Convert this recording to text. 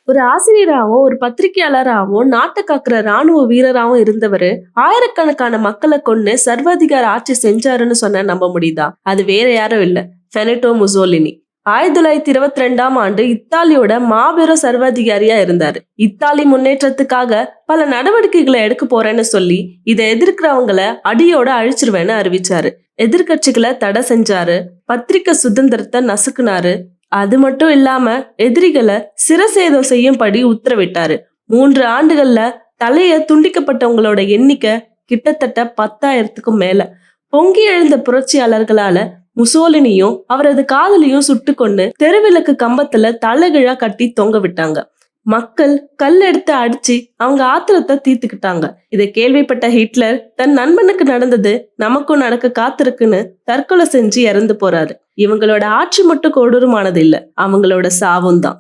ஒரு ஆசிரியராகவும் ஒரு பத்திரிகையாளராகவும் நாட்டை காக்குற ராணுவ வீரராகவும் இருந்தவரு ஆயிரக்கணக்கான மக்களை கொண்டு சர்வாதிகார ஆட்சி செஞ்சாருன்னு சொன்ன நம்ப முடியுதா? அது வேற யாரும் இல்ல, பெனிட்டோ முசோலினி. 1922 இத்தாலியோட மாபெரும் சர்வாதிகாரியா இருந்தாரு. இத்தாலி முன்னேற்றத்துக்காக பல நடவடிக்கைகளை எடுக்க போறேன்னு சொல்லி இதை எதிர்க்கிறவங்கள அடியோட அழிச்சிருவேன்னு அறிவிச்சாரு. எதிர்கட்சிகளை தடை செஞ்சாரு, பத்திரிகை சுதந்திரத்தை நசுக்குனாரு. அது மட்டும் இல்லாம எதிரிகளை சிரசேதம் செய்யும்படி உத்தரவிட்டாரு. 3 ஆண்டுகள்ல தலைய துண்டிக்கப்பட்டவங்களோட எண்ணிக்கை கிட்டத்தட்ட 10,000க்கும் மேல. பொங்கி எழுந்த புரட்சியாளர்களால முசோலினியும் அவரது காதலியும் சுட்டு கொண்டு தெருவிளக்கு கம்பத்துல தலைகிழா கட்டி தொங்க விட்டாங்க. மக்கள் கல் எடுத்து அடிச்சு அவங்க ஆத்திரத்தை தீர்த்துக்கிட்டாங்க. இதை கேள்விப்பட்ட ஹிட்லர் தன் நண்பனுக்கு நடந்தது நமக்கும் நடக்க காத்திருக்குன்னு தற்கொலை செஞ்சு இறந்து போறாரு. இவங்களோட ஆட்சி மட்டும் கொடூரமானது இல்ல, அவங்களோட சாவும் தான்.